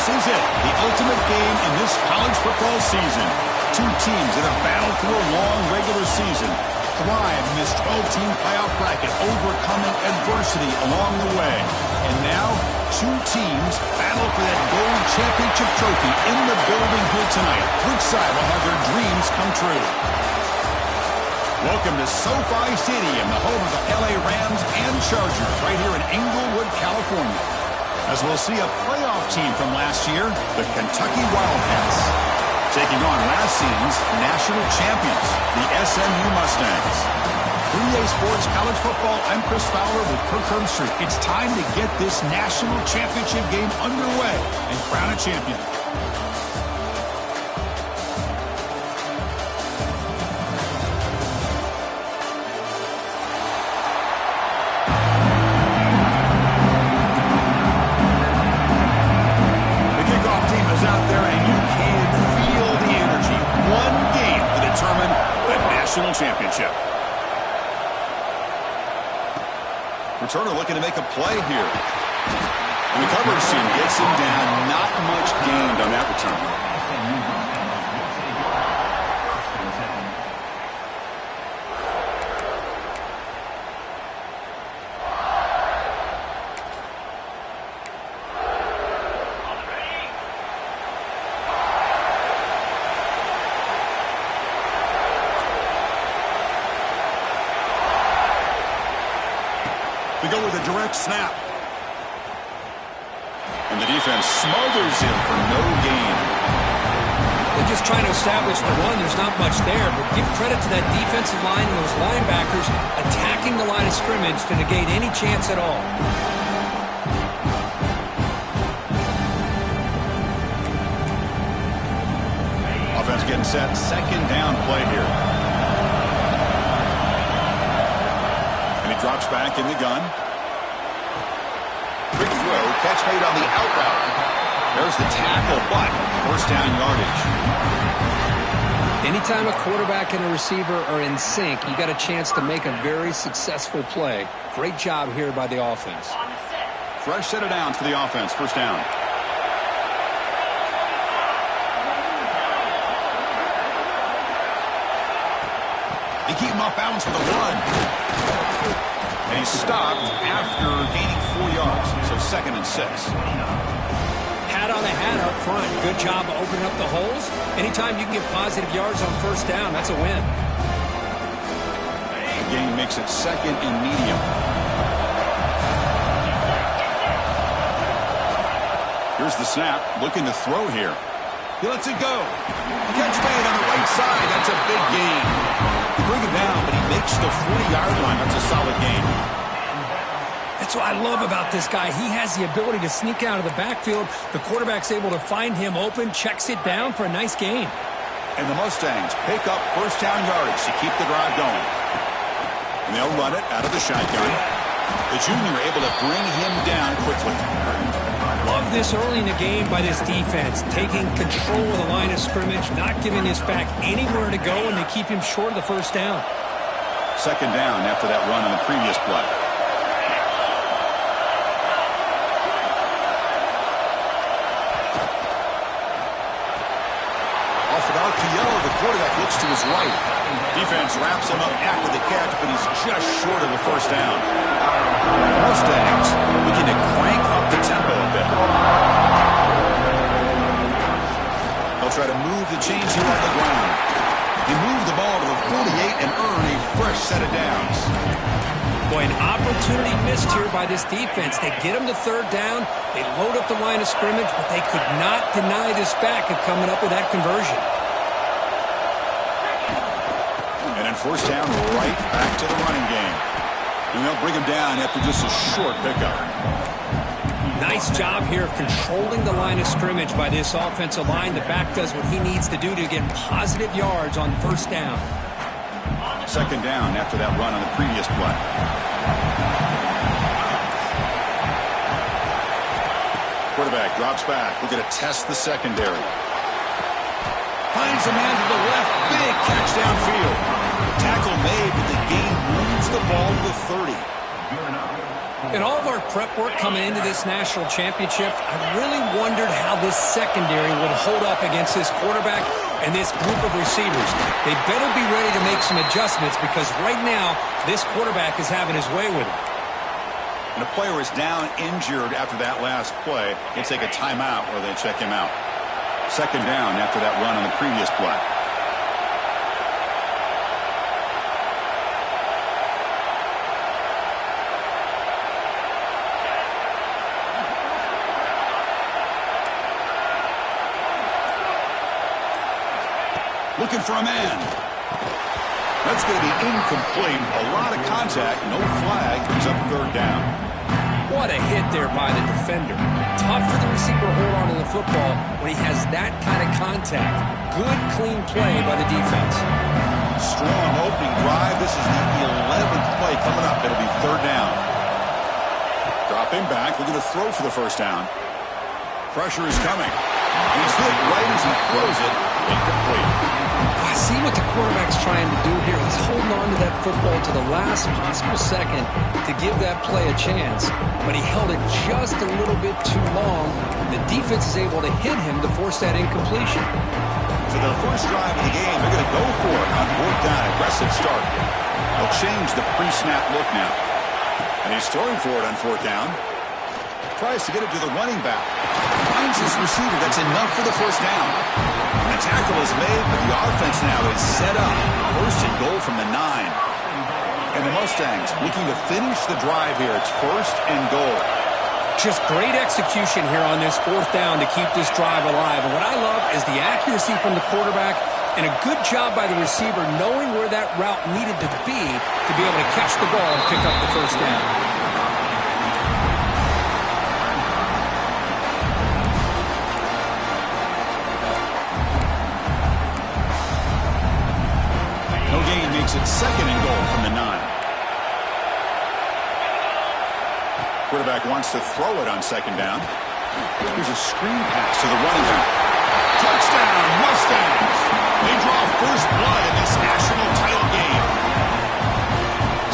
This is it, the ultimate game in this college football season. Two teams that have battled through a long regular season, thrive in this 12-team playoff bracket, overcoming adversity along the way. And now, two teams battle for that gold championship trophy in the building here tonight. Which side will have their dreams come true? Welcome to SoFi Stadium, the home of the LA Rams and Chargers, right here in Inglewood, California. As we'll see a playoff team from last year, the Kentucky Wildcats, taking on last season's national champions, the SMU Mustangs. 3A Sports College Football, I'm Chris Fowler with Kirk Herbstreit. It's time to get this national championship game underway and crown a champion. Championship. Returner looking to make a play here. And the coverage team gets him down. Not much gained on that return. To go with a direct snap. And the defense smothers him for no gain. They're just trying to establish the run. There's not much there, but give credit to that defensive line and those linebackers attacking the line of scrimmage to negate any chance at all. Offense getting set. Second down play here. Drops back in the gun. Quick throw, catch made on the out route. There's the tackle, but first down yardage. Anytime a quarterback and a receiver are in sync, you got a chance to make a very successful play. Great job here by the offense. Fresh set of downs for the offense, first down. They keep him off balance with a run. And he's stopped after gaining 4 yards. So 2nd and 6. Hat on the hat up front. Good job opening up the holes. Anytime you can get positive yards on first down, that's a win. The gain makes it 2nd and medium. Here's the snap. Looking to throw here. He lets it go. Catch made on the right side. That's a big gain. They bring him down, but he makes the 40-yard line. That's a solid gain. That's what I love about this guy. He has the ability to sneak out of the backfield. The quarterback's able to find him open, checks it down for a nice gain. And the Mustangs pick up first down yardage to keep the drive going. And they'll run it out of the shotgun. The junior able to bring him down quickly. Love this early in the game by this defense, taking control of the line of scrimmage, not giving this back anywhere to go, and they keep him short of the first down. Second down after that run on the previous play. Off it out to Yellow, the quarterback looks to his right. Defense wraps him up after the catch, but he's just short of the first down. Mustangs looking to crank up the tempo a bit. They'll try to move the chains here on the ground. He moved the ball to the 48 and earn a fresh set of downs. Boy, an opportunity missed here by this defense. They get him to third down. They load up the line of scrimmage, but they could not deny this back of coming up with that conversion. And then first down, right back to the running game. And they'll bring him down after just a short pickup. Nice job here of controlling the line of scrimmage by this offensive line. The back does what he needs to do to get positive yards on first down. Second down after that run on the previous play. Quarterback drops back. We're going to test the secondary. Finds a man to the left. Big catch downfield. Tackle made, but the gain moves the ball to the 30. In all of our prep work coming into this national championship, I really wondered how this secondary would hold up against this quarterback and this group of receivers. They better be ready to make some adjustments because right now, this quarterback is having his way with it. And a player is down injured after that last play. They'll take a timeout where they check him out. Second down after that run on the previous play. Looking for a man. That's going to be incomplete. A lot of contact. No flag. Brings up third down. What a hit there by the defender. Tough for the receiver to hold on to the football when he has that kind of contact. Good, clean play by the defense. Strong opening drive. This is the 11th play coming up. It'll be third down. Dropping back. We're going to throw for the first down. Pressure is coming. He's hit right as he throws it. Incomplete. I see what the quarterback's trying to do here. He's holding on to that football to the last possible second to give that play a chance. But he held it just a little bit too long. The defense is able to hit him to force that incompletion. So their first drive of the game, they're going to go for it on fourth down. Aggressive start. They'll change the pre-snap look now. And he's throwing for it on fourth down. Tries to get it to the running back. Finds his receiver. That's enough for the first down. And the tackle is made, but the offense now is set up. First and goal from the 9. And the Mustangs looking to finish the drive here. It's first and goal. Just great execution here on this fourth down to keep this drive alive. And what I love is the accuracy from the quarterback and a good job by the receiver knowing where that route needed to be able to catch the ball and pick up the first down. It's second and goal from the 9. Quarterback wants to throw it on second down. Here's a screen pass to the running back. Touchdown, Mustangs! They draw first blood in this national title game.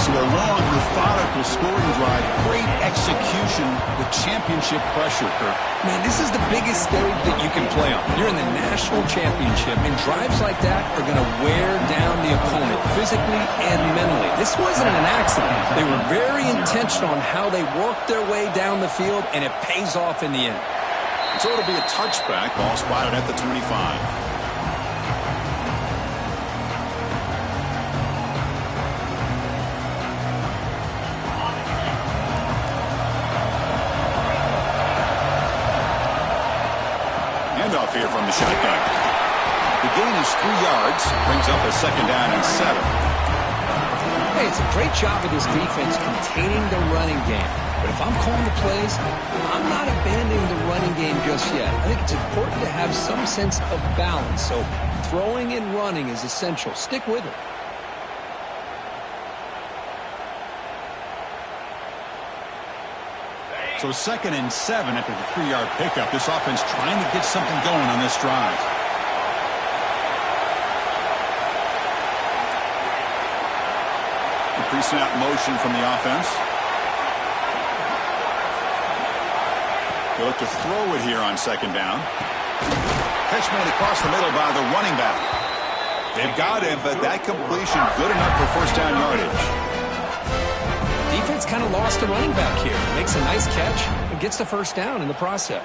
So a long, methodical scoring drive. Great execution with championship pressure, Kirk. Man, this is the biggest stage that you can play on. You're in the national championship, and drives like that are going to wear down the opponent physically and mentally. This wasn't an accident. They were very intentional on how they worked their way down the field, and it pays off in the end. So it'll be a touchback. Ball spotted at the 25. Handoff here from the shotgun. The gain is 3 yards. Brings up a second down and 7. Hey, it's a great job of this defense containing the running game. But if I'm calling the plays, I'm not abandoning the running game just yet. I think it's important to have some sense of balance. So throwing and running is essential. Stick with it. So second and 7 after the 3-yard pickup. This offense trying to get something going on this drive. The pre-snap motion from the offense. They look to throw it here on second down. Catch made across the middle by the running back. They've got him, but that completion good enough for first down yardage. Defense kind of lost the running back here. Makes a nice catch and gets the first down in the process.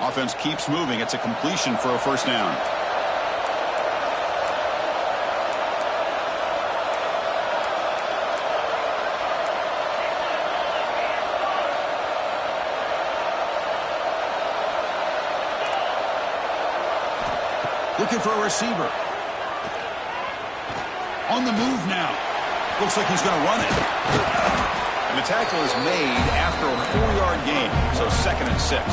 Offense keeps moving. It's a completion for a first down. Looking for a receiver. On the move now. Looks like he's going to run it. And the tackle is made after a 4-yard gain. So second and 6.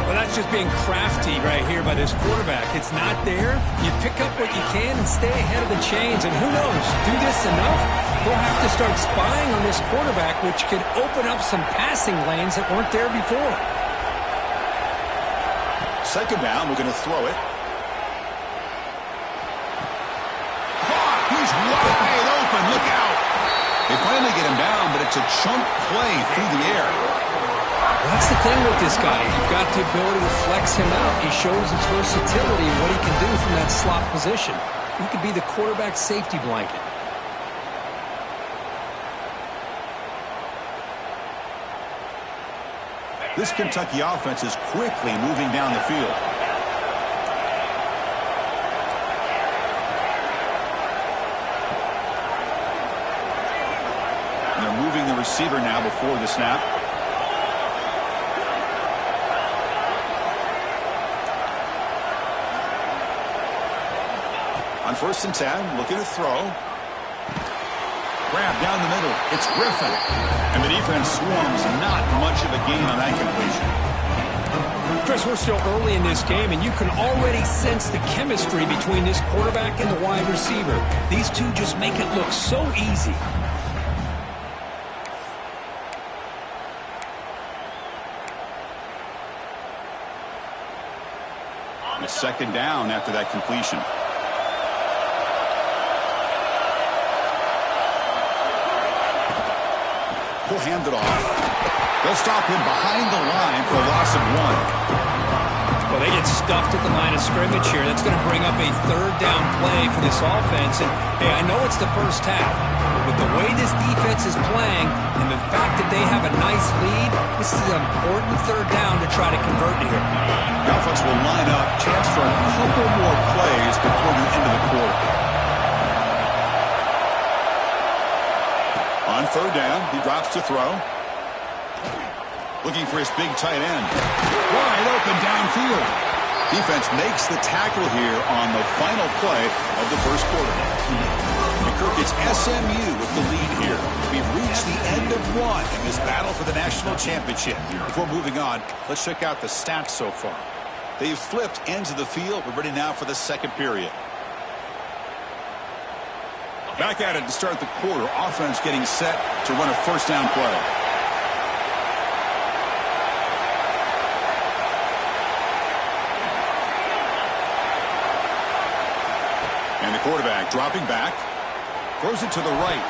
Well, that's just being crafty right here by this quarterback. It's not there. You pick up what you can and stay ahead of the chains. And who knows, do this enough, they'll have to start spying on this quarterback, which could open up some passing lanes that weren't there before. Second down, we're going to throw it. He's wide open. Look out. They finally get him down, but it makes a chunk play through the air. That's the thing with this guy. You've got the ability to flex him out. He shows his versatility and what he can do from that slot position. He could be the quarterback safety blanket. This Kentucky offense is quickly moving down the field. And they're moving the receiver now before the snap. On 1st and 10, looking to throw. Grab down the middle. It's Griffin. And the defense swarms. Not much of a gain on that completion. Chris, we're still early in this game, and you can already sense the chemistry between this quarterback and the wide receiver. These two just make it look so easy. It's 2nd down after that completion. He'll hand it off. They'll stop him behind the line for a loss of 1. Well, they get stuffed at the line of scrimmage here. That's going to bring up a 3rd down play for this offense. And, hey, I know it's the first half, but with the way this defense is playing and the fact that they have a nice lead, this is an important 3rd down to try to convert here. The offense will line up. Chance for a couple more plays before the end of the quarter. On 3rd down, he drops to throw. Looking for his big tight end. Wide open downfield. Defense makes the tackle here on the final play of the 1st quarter. And Kirk, it's SMU with the lead here. We've reached the end of 1 in this battle for the national championship. Before moving on, let's check out the stats so far. They've flipped ends of the field. We're ready now for the 2nd period. Back at it to start the quarter. Offense getting set to run a 1st down play. And the quarterback dropping back. Throws it to the right.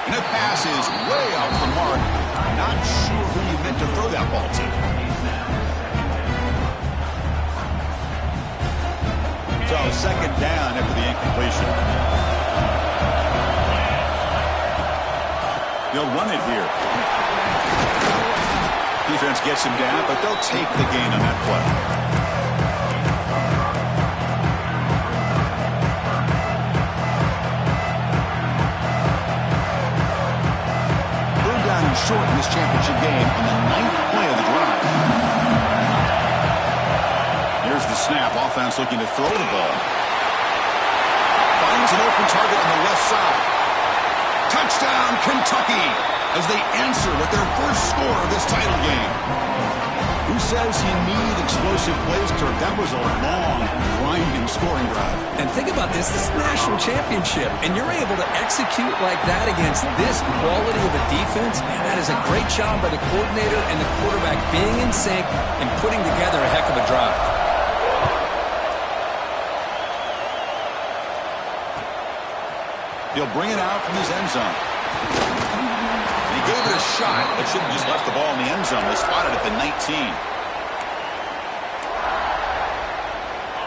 And that pass is way off the mark. Not sure who you meant to throw that ball to. So 2nd down after the incompletion. They'll run it here. Defense gets him down, but they'll take the gain on that play. Third down and short in this championship game on the 9th play of the drive. Here's the snap. Offense looking to throw the ball. Finds an open target on the left side. Touchdown, Kentucky, as they answer with their 1st score of this title game. Who says you need explosive plays, Kirk? That was a long, grinding scoring drive. And think about this. This is the national championship, and you're able to execute like that against this quality of a defense. Man, that is a great job by the coordinator and the quarterback being in sync and putting together a heck of a drive. He'll bring it out from his end zone. He gave it a shot, but should have just left the ball in the end zone. They spotted at the 19.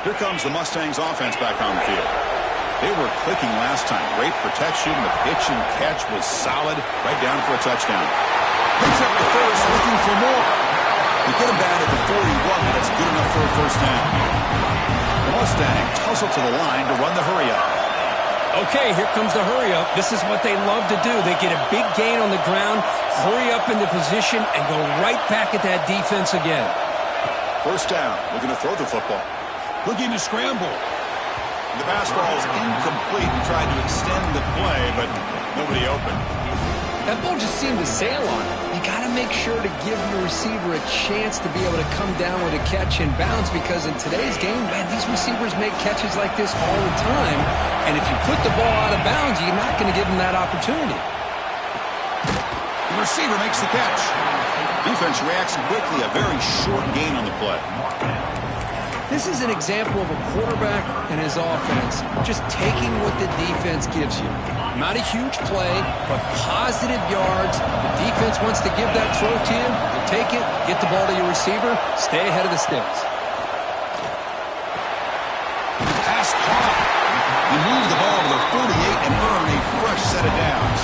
Here comes the Mustangs offense back on the field. They were clicking last time. Great protection. The pitch and catch was solid. Right down for a touchdown. Picks up the 1st, looking for more. They get him down at the 41, but that's good enough for a 1st down. The Mustangs tussle to the line to run the hurry-up. Okay, here comes the hurry-up. This is what they love to do. They get a big gain on the ground, hurry up into position, and go right back at that defense again. 1st down. Looking to throw the football. Looking to scramble. The pass ball is incomplete and tried to extend the play, but nobody open. That ball just seemed to sail on it. You got to make sure to give your receiver a chance to be able to come down with a catch and bounce, because in today's game, man, these receivers make catches like this all the time. And if you put the ball out of bounds, you're not going to give them that opportunity. The receiver makes the catch. Defense reacts quickly. A very short gain on the play. This is an example of a quarterback and his offense just taking what the defense gives you. Not a huge play, but positive yards. The defense wants to give that throw to you. You take it, get the ball to your receiver, stay ahead of the sticks. Pass caught. You move the ball to the 48 and earn a fresh set of downs.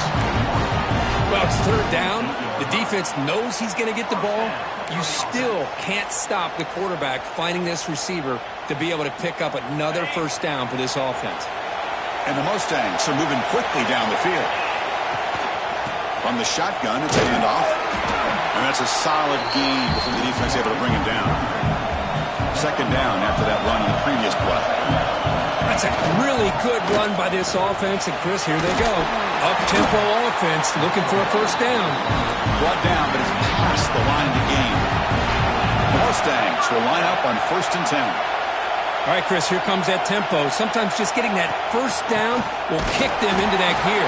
Well, it's third down. The defense knows he's going to get the ball. You still can't stop the quarterback finding this receiver to be able to pick up another first down for this offense. And the Mustangs are moving quickly down the field. From the shotgun, it's a handoff. And that's a solid gain before the defense able to bring him down. Second down after that run on the previous play. That's a really good run by this offense. And, Chris, here they go. Up-tempo offense looking for a first down. Brought down, but it's past the line of the game. The Mustangs will line up on 1st and 10. All right, Chris, here comes that tempo. Sometimes just getting that first down will kick them into that gear.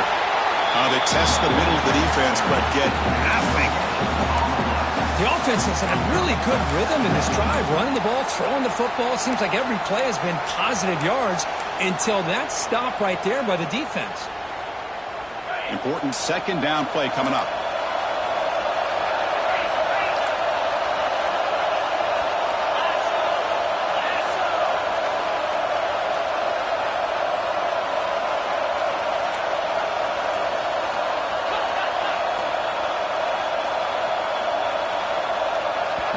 They test the middle of the defense, but get nothing. The offense is in a really good rhythm in this drive, running the ball, throwing the football. It seems like every play has been positive yards until that stop right there by the defense. Important second down play coming up.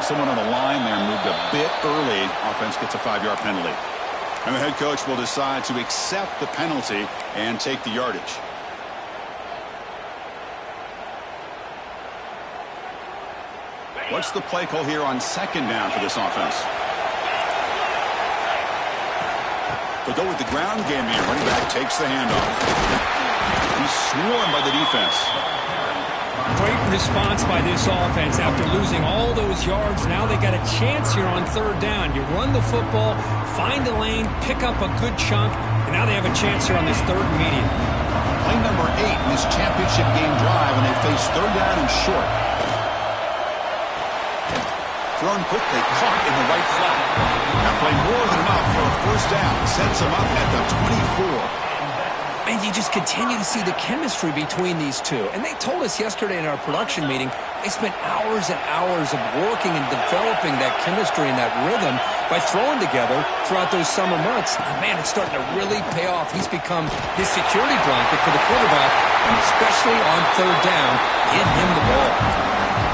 Someone on the line there moved a bit early. Offense gets a 5-yard penalty. And the head coach will decide to accept the penalty and take the yardage. What's the play call here on second down for this offense? They'll go with the ground game here. Running back takes the handoff. He's swarmed by the defense. Great response by this offense after losing all those yards. Now they got a chance here on third down. You run the football, find the lane, pick up a good chunk, and now they have a chance here on this third and medium. Play number 8 in this championship game drive, and they face third down and short. Thrown quickly, caught in the right flat. That play more than enough for a first down. Sets them up at the 24. And you just continue to see the chemistry between these two. And they told us yesterday in our production meeting, they spent hours and hours of working and developing that chemistry and that rhythm by throwing together throughout those summer months. And man, it's starting to really pay off. He's become his security blanket for the quarterback, and especially on third down, get him the ball.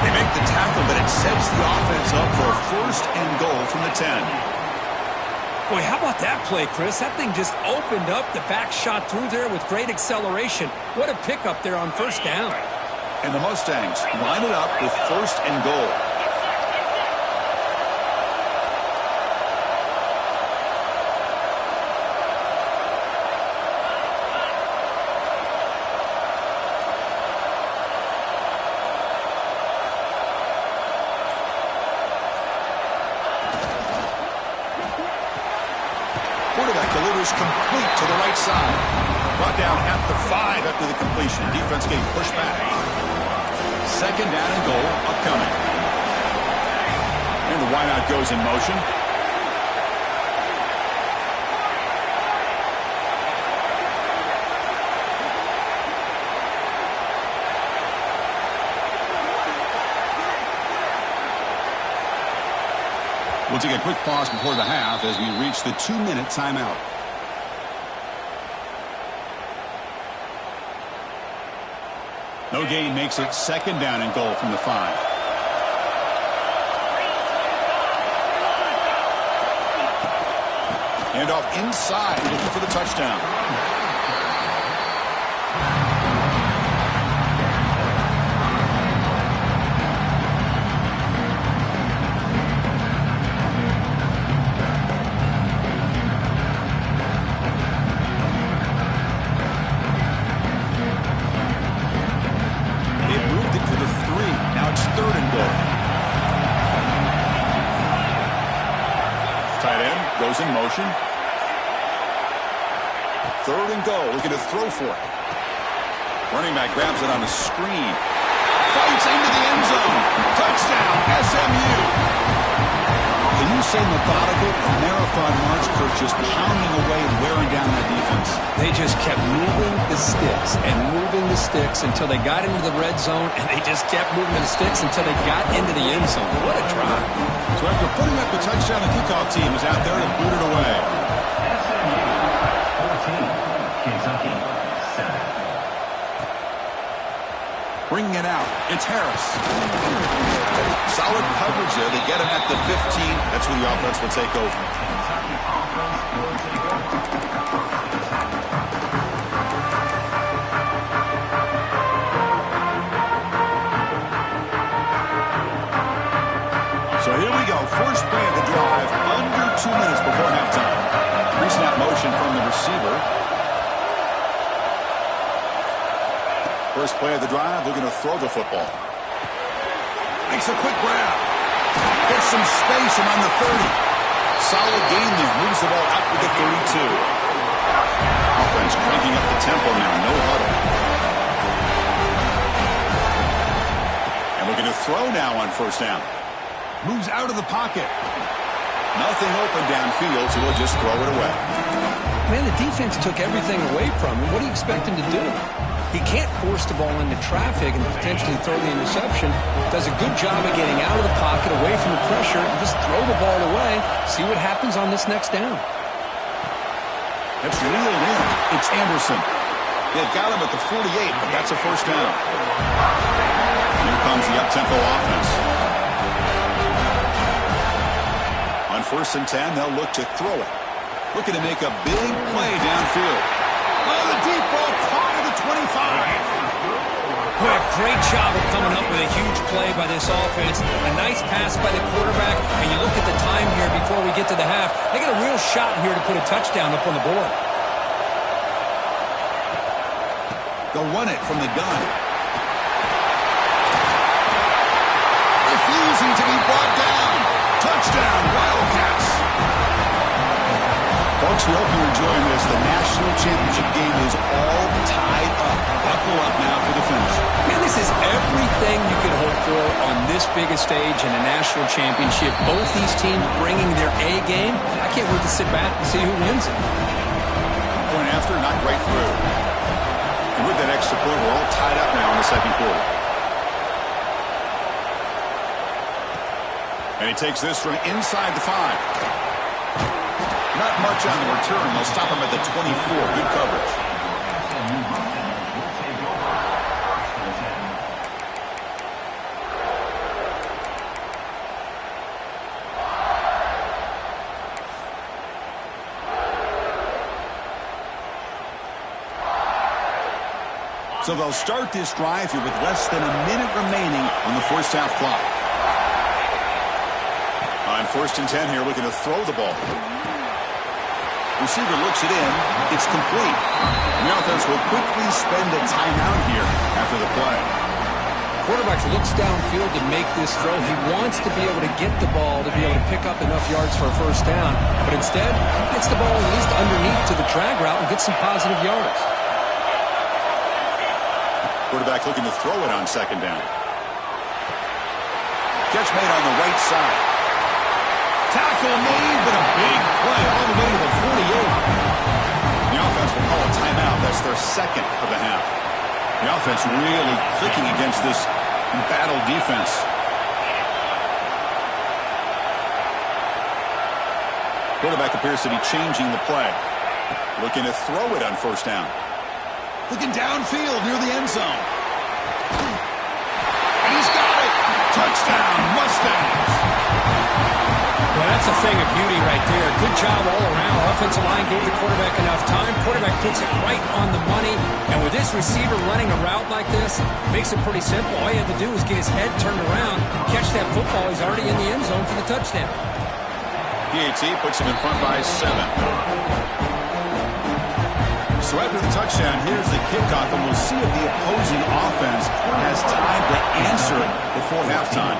They make the tackle, but it sets the offense up for a first and goal from the 10. Boy, how about that play, Chris? That thing just opened up. The back shot through there with great acceleration. What a pickup there on first down. And the Mustangs line it up with first and goal. Quarterback delivers complete to the right side. Brought down at the 5 after the completion. Defense getting pushed back. Second down and goal upcoming. And the wideout goes in motion. We'll take a quick pause before the half as we reach the 2-minute timeout. No gain makes it second down and goal from the 5. Hand off inside, looking for the touchdown. In motion. Third and goal. Looking to throw for it. Running back grabs it on the screen. Fights into the end zone. Touchdown, SMU. Can you say methodical and marathon march, Kirk, just pounding away and wearing down that defense. They just kept moving the sticks and moving the sticks until they got into the red zone, and they just kept moving the sticks until they got into the end zone. What a drive. So after putting up the touchdown, the kickoff team is out there to boot it away. Kentucky, 7. Bringing it out, it's Harris. Solid coverage there. They get him at the 15. That's where the offense will take over. Kentucky offense will take over. So here we go. First play of the drive, under 2 minutes before halftime. Pre-snap motion from the receiver. First play of the drive, they're going to throw the football. Makes a quick grab. Gets some space around the 30. Solid gain there. Moves the ball out to the 32. Offense cranking up the tempo now. No huddle. And we're going to throw now on first down. Moves out of the pocket. Nothing open downfield, so we'll just throw it away. Man, the defense took everything away from him. What do you expect him to do? He can't force the ball into traffic and potentially throw the interception. Does a good job of getting out of the pocket, away from the pressure, and just throw the ball away. See what happens on this next down. That's reeled in. It's Anderson. They've got him at the 48, but that's a first down. Here comes the up-tempo offense. On 1st and 10, they'll look to throw it. Looking to make a big play downfield. Oh, the deep ball caught at the 25. Boy, a great job of coming up with a huge play by this offense. A nice pass by the quarterback. And you look at the time here before we get to the half. They got a real shot here to put a touchdown up on the board. They'll run it from the gun. Refusing to be brought down. Touchdown, Wildcats. Folks, we hope you're enjoying this. The national championship game is all tied up. Buckle up now for the finish. Man, this is everything you could hope for on this biggest stage in a national championship. Both these teams bringing their A game. I can't wait to sit back and see who wins it. Point after, not right through. And with that extra point, we're all tied up now in the second quarter. And he takes this from inside the 5. Not much on the return. They'll stop him at the 24. Good coverage. So they'll start this drive here with less than a minute remaining on the first half clock. On 1st and 10 here, looking to throw the ball. Receiver looks it in. It's complete. And the offense will quickly spend a timeout here after the play. Quarterback looks downfield to make this throw. He wants to be able to get the ball to be able to pick up enough yards for a first down. But instead, he gets the ball at least underneath to the drag route and gets some positive yards. Quarterback looking to throw it on second down. Catch made on the right side. Tackle made, but a big play all the way to the 48. The offense will call a timeout. That's their second of the half. The offense really clicking against this embattled defense. Quarterback appears to be changing the play. Looking to throw it on first down. Looking downfield near the end zone. And he's got it. Touchdown, Mustangs. Well, that's a thing of beauty right there. Good job all around. Offensive line gave the quarterback enough time. Quarterback puts it right on the money. And with this receiver running a route like this, makes it pretty simple. All you have to do is get his head turned around, catch that football. He's already in the end zone for the touchdown. PAT puts him in front by 7. So after the touchdown, here's the kickoff, and we'll see if the opposing offense has time to answer it before halftime.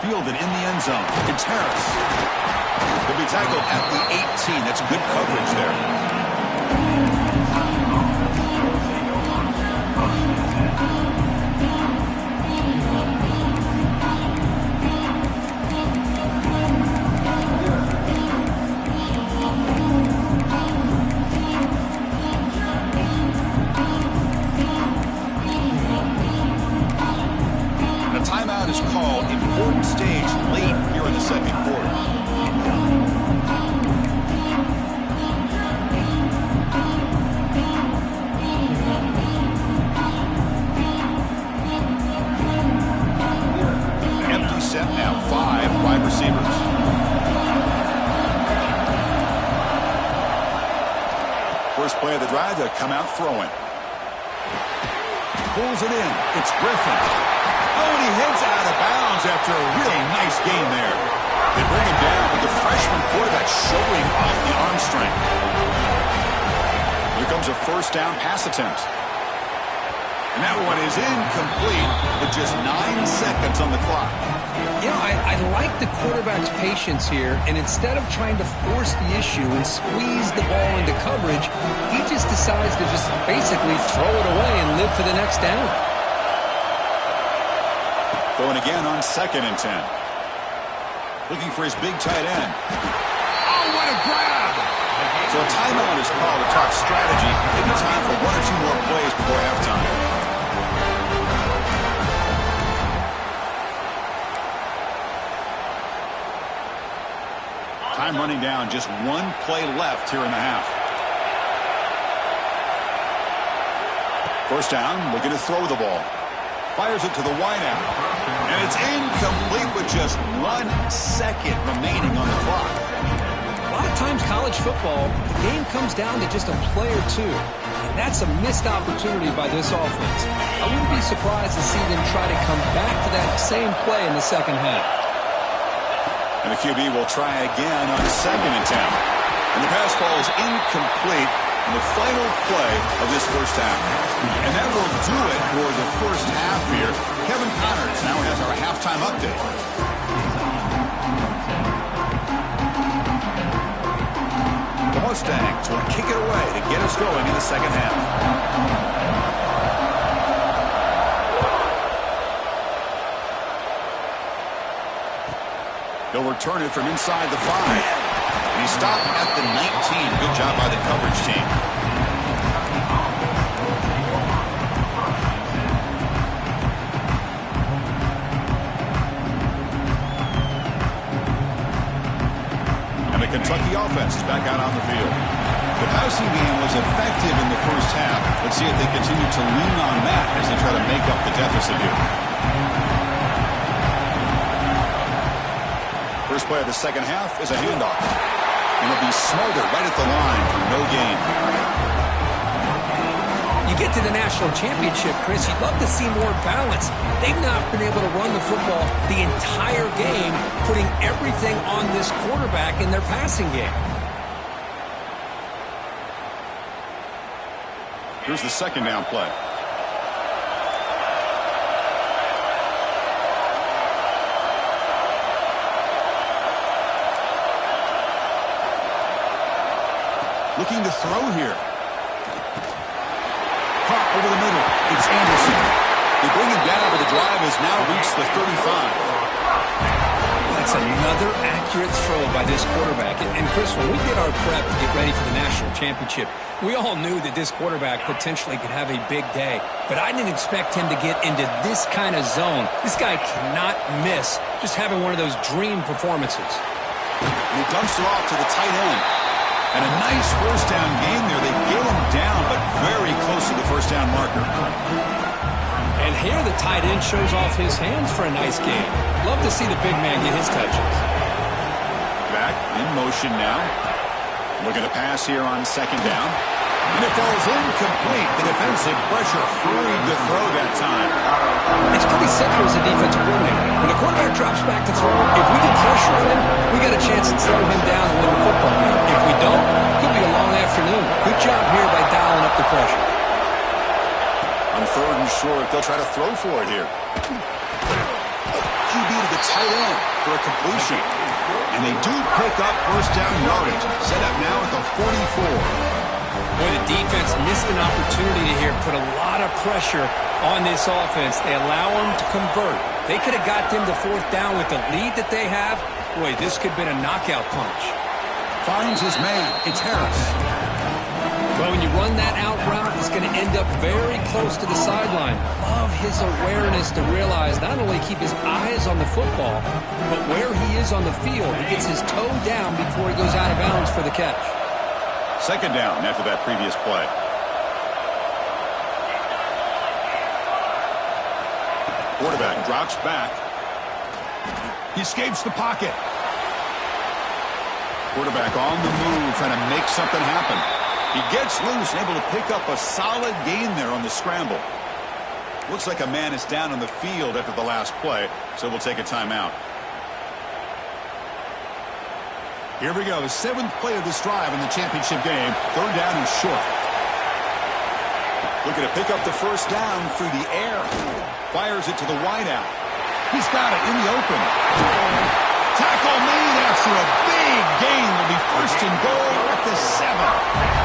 Fielded in the end zone. It's Harris. He'll be tackled at the 18. That's good coverage there. is called important stage late here in the second quarter. Empty set now, 5 wide receivers. First play of the drive, to come out throwing. Pulls it in. It's Griffin. Oh, and he heads out of bounds after a really nice gain there. They bring him down with the freshman quarterback showing off the arm strength. Here comes a first down pass attempt. And that one is incomplete with just 9 seconds on the clock. You know, I like the quarterback's patience here, and instead of trying to force the issue and squeeze the ball into coverage, he just decides to just basically throw it away and live for the next down. Throwing again on 2nd and 10. Looking for his big tight end. Oh, what a grab! So a timeout is called to talk strategy. Maybe time for 1 or 2 more plays before halftime. Time running down, just 1 play left here in the half. First down, looking to throw the ball. Fires it to the wideout. And it's incomplete with just 1 second remaining on the clock. A lot of times college football, the game comes down to just a play or 2. And that's a missed opportunity by this offense. I wouldn't be surprised to see them try to come back to that same play in the second half. And the QB will try again on 2nd and 10. And the pass ball is incomplete in the final play of this first half. And that will do it for the first half here. Kevin Connors now has our halftime update. The Mustangs will kick it away to get us going in the second half. They'll return it from inside the 5. And he stopped at the 19. Good job by the coverage team. And the Kentucky offense is back out on the field. The passing game was effective in the first half. Let's see if they continue to lean on that as they try to make up the deficit here. First play of the second half is a handoff. And it'll be smothered right at the line for no gain. You get to the national championship, Chris, you'd love to see more balance. They've not been able to run the football the entire game, putting everything on this quarterback in their passing game. Here's the second down play. Looking to throw here. Caught over the middle. It's Anderson. They bring him down, but the drive has now reached the 35. That's another accurate throw by this quarterback. And Chris, when we did our prep to get ready for the national championship, we all knew that this quarterback potentially could have a big day. But I didn't expect him to get into this kind of zone. This guy cannot miss just having one of those dream performances. He dumps it off to the tight end. And a nice first down game there. They get him down, but very close to the first down marker. And here the tight end shows off his hands for a nice game. Love to see the big man get his touches. Back in motion now. Looking to pass here on second down. And it falls incomplete. The defensive pressure hurried the throw that time. It's pretty simple as a defensive coordinator. When the quarterback drops back to throw, if we get pressure on him, we got a chance to slow him down and win the football game. If we don't, it could be a long afternoon. Good job here by dialing up the pressure. On 3rd and short, they'll try to throw for it here. QB to the tight end for a completion. And they do pick up first down yardage. Set up now at the 44. Boy, the defense missed an opportunity here, put a lot of pressure on this offense. They allow them to convert. They could have got them to 4th down with the lead that they have. Boy, this could have been a knockout punch. Finds his man. It's Harris. Well, when you run that out route, it's going to end up very close to the sideline. Love his awareness to realize not only keep his eyes on the football, but where he is on the field. He gets his toe down before he goes out of bounds for the catch. Second down after that previous play. Quarterback drops back. He escapes the pocket. Quarterback on the move, trying to make something happen. He gets loose and able to pick up a solid gain there on the scramble. Looks like a man is down on the field after the last play, so we'll take a timeout. Here we go, the 7th play of this drive in the championship game. Third down and short. Looking to pick up the first down through the air. Fires it to the wideout. He's got it in the open. Tackle made after a big gain. Will be first and goal at the 7.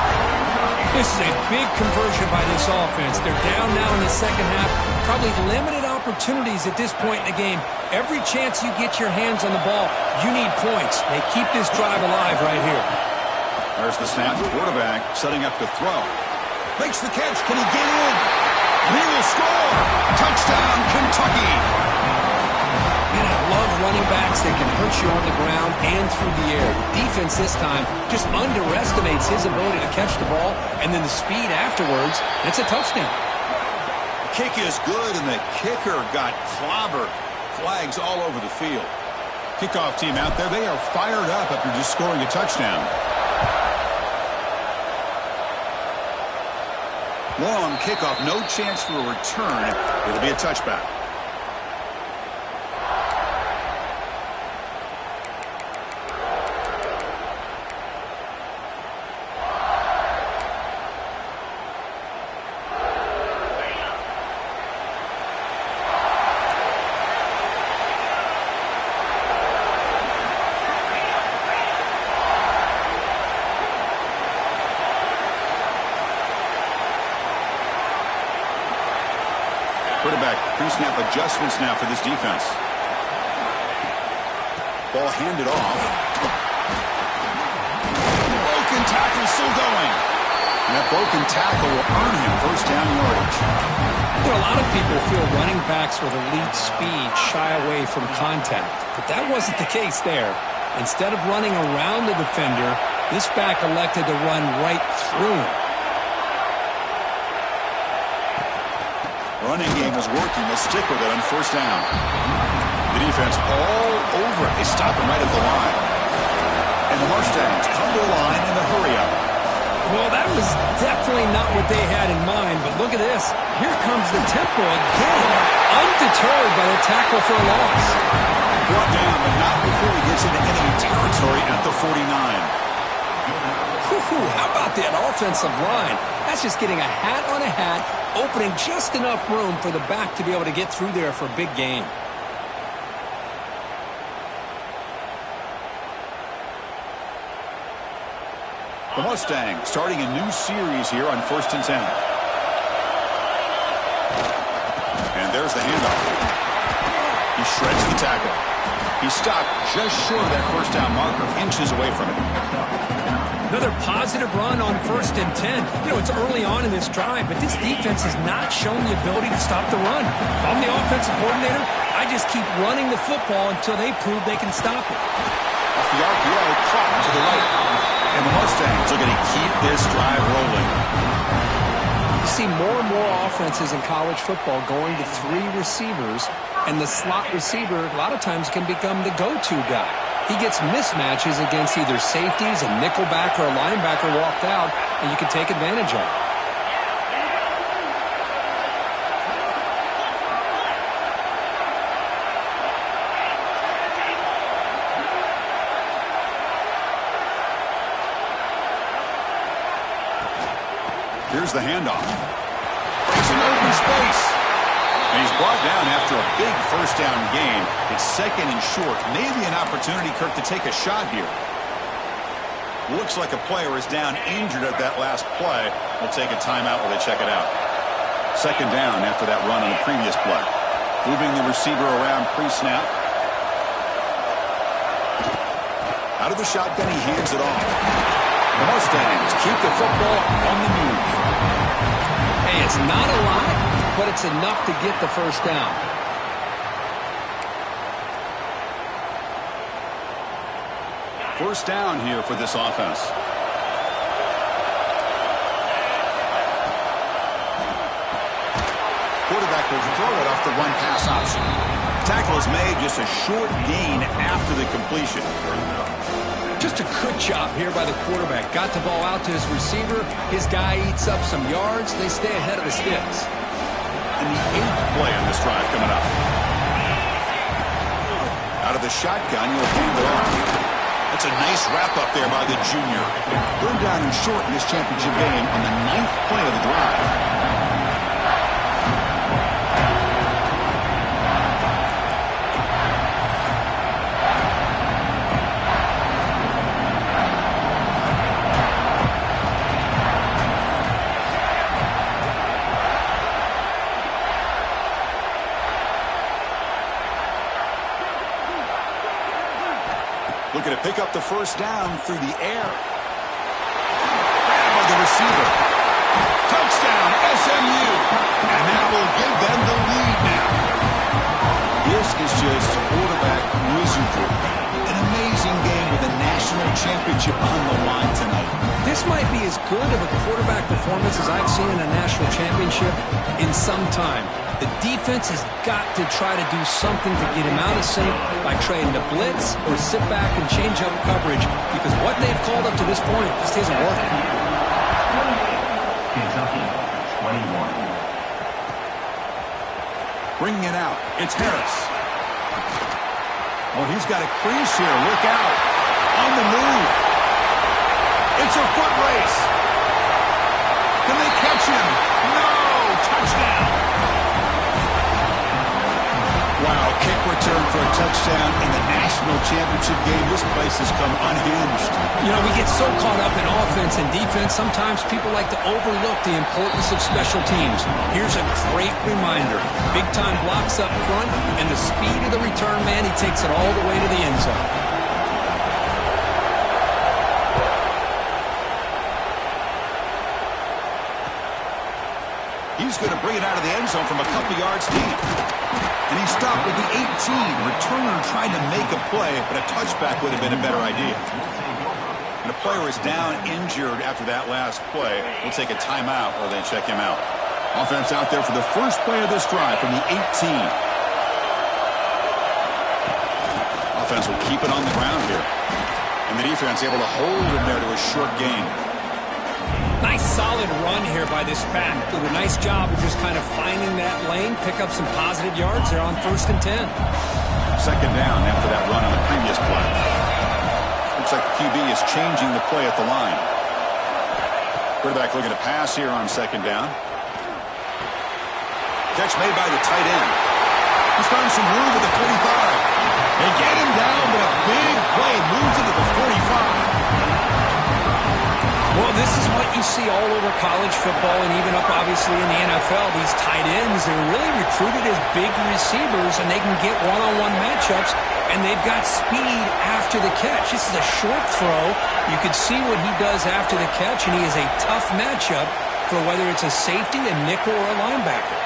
This is a big conversion by this offense. They're down now in the second half. Probably limited opportunities at this point in the game. Every chance you get your hands on the ball, you need points. They keep this drive alive right here. There's the snap. Quarterback setting up to throw. Makes the catch. Can he get in? He will score. Touchdown, Kentucky. Man, I love running backs that can hurt you on the ground and through the air. The defense this time just underestimates his ability to catch the ball, and then the speed afterwards. It's a touchdown. Kick is good, and the kicker got clobbered. Flags all over the field. Kickoff team out there. They are fired up after just scoring a touchdown. Long kickoff, no chance for a return. It'll be a touchback. Quarterback pre-snap adjustments now for this defense. Ball handed off. Broken tackle still going. And that broken tackle will earn him first down yardage. You know, a lot of people feel running backs with elite speed shy away from contact, but that wasn't the case there. Instead of running around the defender, this back elected to run right through him. Running game is working. They'll stick with it on first down. The defense all over it. They stop him right at the line. And the Mustangs come to the line in the hurry-up. Well, that was definitely not what they had in mind, but look at this. Here comes the tempo again, undeterred by the tackle for a loss. Brought down, but not before he gets into enemy territory at the 49. How about that offensive line? That's just getting a hat on a hat, opening just enough room for the back to be able to get through there for a big gain. The Mustangs starting a new series here on 1st and 10. And there's the handoff. He shreds the tackle. He stopped just short of that first down marker, inches away from it. Another positive run on 1st and 10. You know, it's early on in this drive, but this defense has not shown the ability to stop the run. If I'm the offensive coordinator, I just keep running the football until they prove they can stop it. Off the RPO, caught to the right. And the Mustangs are going to keep this drive rolling. You see more and more offenses in college football going to 3 receivers, and the slot receiver a lot of times can become the go-to guy. He gets mismatches against either safeties, a nickelback, or a linebacker walked out, and you can take advantage of it. Here's the handoff. Breaks an open space. And he's brought down after a big first down gain. It's 2nd and short. Maybe an opportunity, Kirk, to take a shot here. Looks like a player is down injured at that last play. We'll take a timeout while they check it out. 2nd down after that run on the previous play. Moving the receiver around pre-snap. Out of the shotgun, he hands it off. The Mustangs keep the football on the move. Hey, it's not a lot, but it's enough to get the first down. First down here for this offense. Quarterback will throw it off the run-pass option. Tackle is made, just a short gain after the completion. Just a good job here by the quarterback. Got the ball out to his receiver. His guy eats up some yards. They stay ahead of the sticks. And the 8th play on this drive coming up. Out of the shotgun, he'll hand it off. That's a nice wrap-up there by the junior. Third down and short in this championship game on the 9th play of the drive. Looking to pick up the first down through the air. Grab by the receiver. Touchdown, SMU. And that will give them the lead now. This is just quarterback wizardry. An amazing game with a national championship on the line tonight. This might be as good of a quarterback performance as I've seen in a national championship in some time. The defense has got to try to do something to get him out of sync by trying to blitz or sit back and change up coverage, because what they've called up to this point just isn't working. Kentucky, 21. Bringing it out. It's Harris. Oh, he's got a crease here. Look out. On the move. It's a foot race. Can they catch him? No. Touchdown. Wow, kick return for a touchdown in the national championship game. This place has come unhinged. You know, we get so caught up in offense and defense, sometimes people like to overlook the importance of special teams. Here's a great reminder. Big-time blocks up front, and the speed of the return man, he takes it all the way to the end zone. He's going to bring it out of the end zone from a couple yards deep. And he stopped with the 18. Returner trying to make a play, but a touchback would have been a better idea. And a player is down injured after that last play. We'll take a timeout while they check him out. Offense out there for the first play of this drive from the 18. Offense will keep it on the ground here. And the defense able to hold him there to a short gain. Nice solid run here by this back. Did a nice job of just kind of finding that lane, pick up some positive yards. They're on 1st and 10. Second down after that run on the previous play. Looks like the QB is changing the play at the line. Quarterback looking to pass here on 2nd down. Catch made by the tight end. He's found some room with the 45. They get him down, but a big play moves into the 45. Well, this is what you see all over college football and even up, obviously, in the NFL. These tight ends, they're really recruited as big receivers, and they can get one-on-one matchups, and they've got speed after the catch. This is a short throw. You can see what he does after the catch, and he is a tough matchup for whether it's a safety, a nickel, or a linebacker.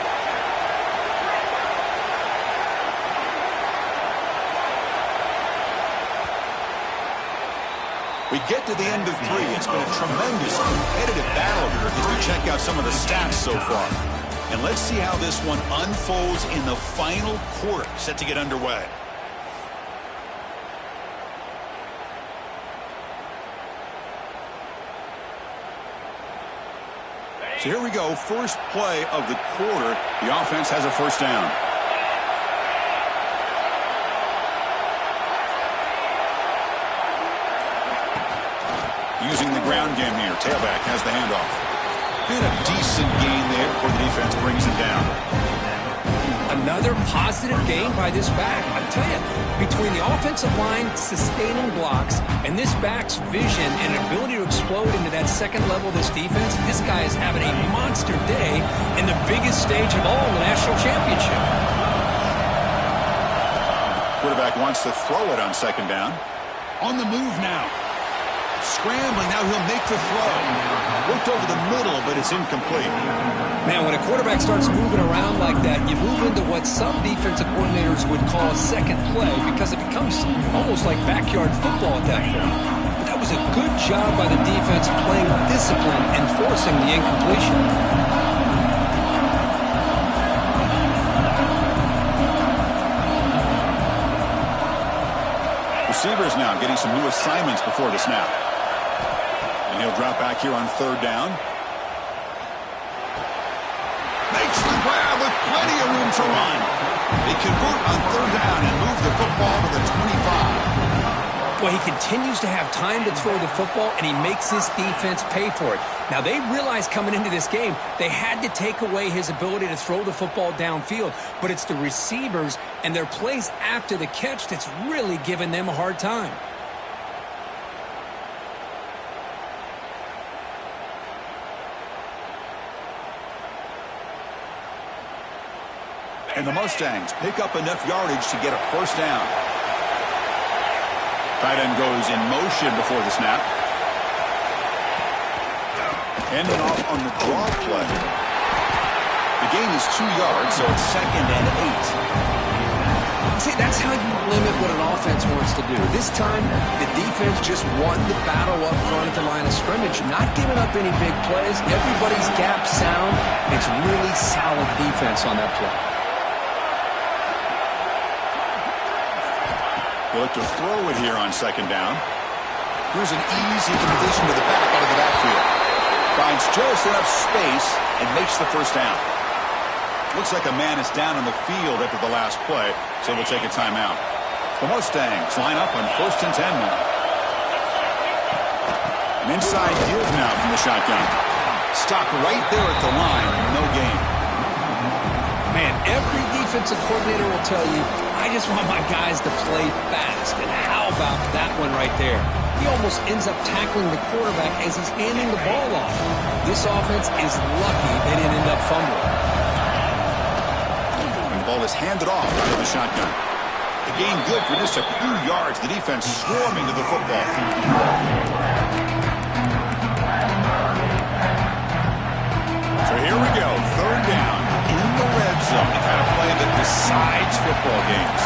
We get to the end of 3. It's been a tremendous competitive battle here as we check out some of the stats so far. And let's see how this one unfolds in the final quarter, set to get underway. So here we go, first play of the quarter. The offense has a first down. Using the ground game here. Tailback has the handoff. Been a decent gain there before the defense brings it down. Another positive gain by this back. I tell you, between the offensive line sustaining blocks and this back's vision and ability to explode into that second level of this defense, this guy is having a monster day in the biggest stage of all, the national championship. Quarterback wants to throw it on 2nd down. On the move now. Scrambling, now he'll make the throw. Looked over the middle, but it's incomplete. Man, when a quarterback starts moving around like that, you move into what some defensive coordinators would call a second play because it becomes almost like backyard football at that point. But that was a good job by the defense playing discipline and forcing the incompletion. Receivers now getting some new assignments before the snap. And he'll drop back here on third down. Makes the grab with plenty of room to run. They convert on third down and move the football to the 25. Well, he continues to have time to throw the football, and he makes his defense pay for it. Now, they realized coming into this game they had to take away his ability to throw the football downfield, but it's the receivers and their plays after the catch that's really giving them a hard time. And the Mustangs pick up enough yardage to get a first down. Tight end goes in motion before the snap. Ending off on the draw play. The gain is 2 yards, so it's 2nd and 8. See, that's how you limit what an offense wants to do. This time, the defense just won the battle up front at the line of scrimmage, not giving up any big plays. Everybody's gap sound. It's really solid defense on that play. They'll look to throw it here on 2nd down. Here's an easy completion to the back out of the backfield. Finds just enough space and makes the first down. Looks like a man is down on the field after the last play, so we'll take a timeout. The Mustangs line up on 1st and 10 now. An inside give now from the shotgun. Stopped right there at the line, no gain. Man, every defensive coordinator will tell you, I just want my guys to play fast. And how about that one right there? He almost ends up tackling the quarterback as he's handing the ball off. This offense is lucky they didn't end up fumbling. And the ball is handed off out of the shotgun. The gain good for just a few yards. The defense swarming to the football. So here we go, 3rd down in the red zone. The kind of play that decides football games.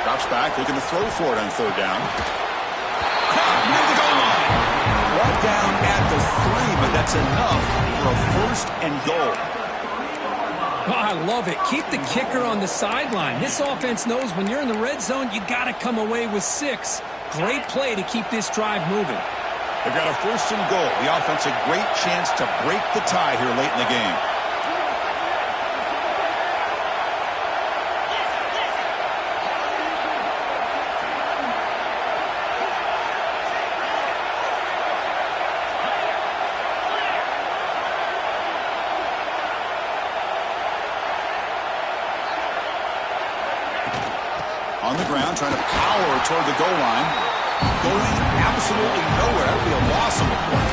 Drops back, looking to throw for it on 3rd down. Caught near the goal line. Brought down at the 3, but that's enough for a 1st and goal. Oh, I love it. Keep the kicker on the sideline. This offense knows when you're in the red zone, you got to come away with 6. Great play to keep this drive moving. They've got a 1st and goal. The offense a great chance to break the tie here late in the game. On the ground, trying to power toward the goal line. Going absolutely nowhere. That would be a loss on the play.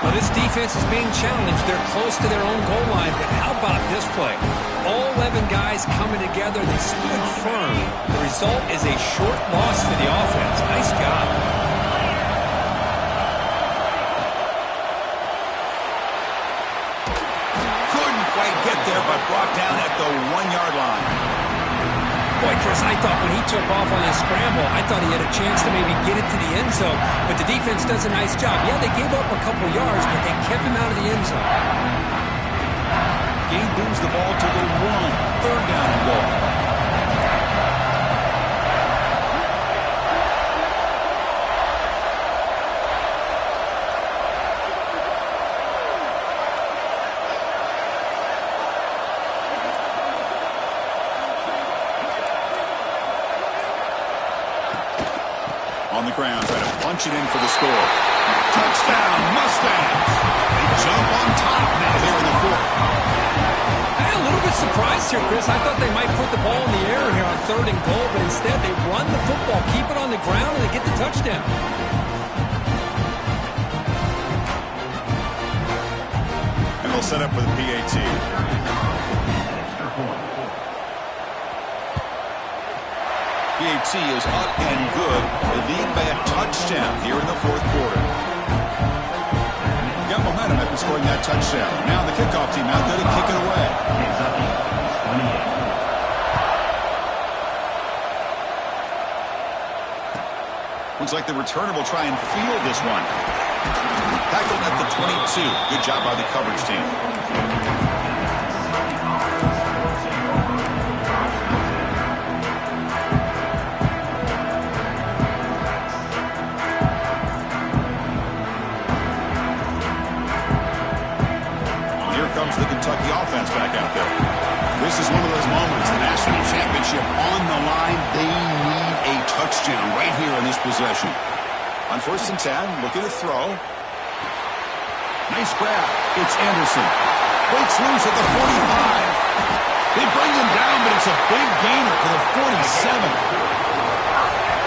Well, this defense is being challenged. They're close to their own goal line, but how about this play? All 11 guys coming together. They stood firm. The result is a short loss for the offense. Nice job. Couldn't quite get there, but brought down at the 1-yard line. Boy, Chris, I thought when he took off on his scramble, I thought he had a chance to maybe get it to the end zone. But the defense does a nice job. Yeah, they gave up a couple yards, but they kept him out of the end zone. Gain moves the ball to the 1. 3rd down and goal. On the ground, trying to punch it in for the score. Touchdown, Mustangs! They jump on top now here in the 4th. I'm a little bit surprised here, Chris. I thought they might put the ball in the air here on 3rd and goal, but instead they run the football, keep it on the ground, and they get the touchdown. And they'll set up for the PAT. PAT is up and good. They lead by a touchdown here in the fourth quarter. Got momentum after scoring that touchdown. Now the kickoff team out there to kick it away. Looks like the returner will try and field this one. Tackled at the 22. Good job by the coverage team. Here comes the Kentucky offense back out there. This is one of those moments, the national championship on the line. They need a touchdown right here in this possession. On 1st and 10, looking to throw. Nice grab. It's Anderson. Breaks loose at the 45. They bring him down, but it's a big gainer for the 47.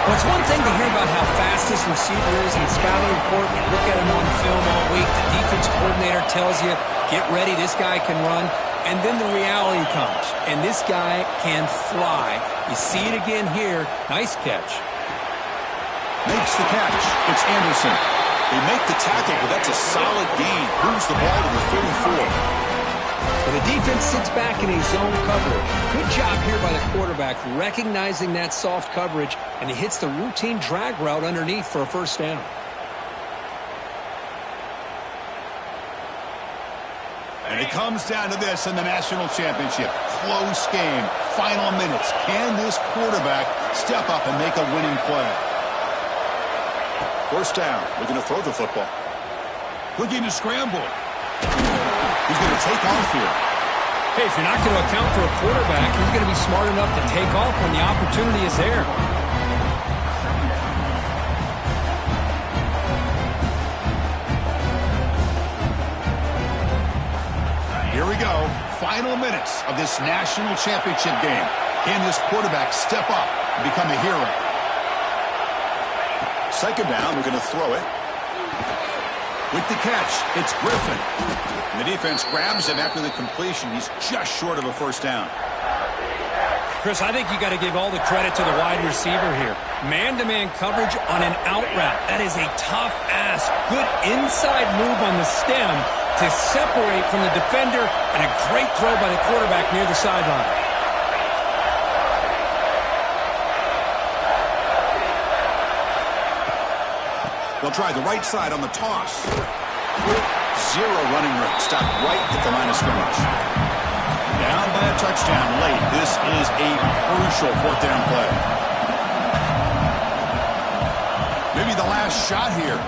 Well, it's one thing to hear about how fast this receiver is in scouting report. You look at him on film all week. The defense coordinator tells you, get ready, this guy can run. And then the reality comes, and this guy can fly. You see it again here. Nice catch. Makes the catch. It's Anderson. They make the tackle, but that's a solid gain. Moves the ball to the 34. But the defense sits back in a zone coverage. Good job here by the quarterback, recognizing that soft coverage, and he hits the routine drag route underneath for a first down. And it comes down to this in the national championship. Close game. Final minutes. Can this quarterback step up and make a winning play? First down. Looking to throw the football. Looking to scramble. He's going to take off here. Hey, if you're not going to account for a quarterback, he's going to be smart enough to take off when the opportunity is there. Here we go. Final minutes of this national championship game. Can this quarterback step up and become a hero? Second down, we're going to throw it. With the catch, it's Griffin. And the defense grabs him after the completion. He's just short of a first down. Chris, I think you got to give all the credit to the wide receiver here. Man-to-man coverage on an out route. That is a tough ask. Good inside move on the stem to separate from the defender, and a great throw by the quarterback near the sideline. They'll try the right side on the toss. Zero running room. Stopped right at the line of scrimmage. Down by a touchdown late. This is a crucial fourth down play. Maybe the last shot here.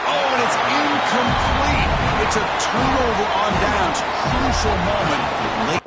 Oh, and it's incomplete. It's a turnover on downs. Crucial moment late.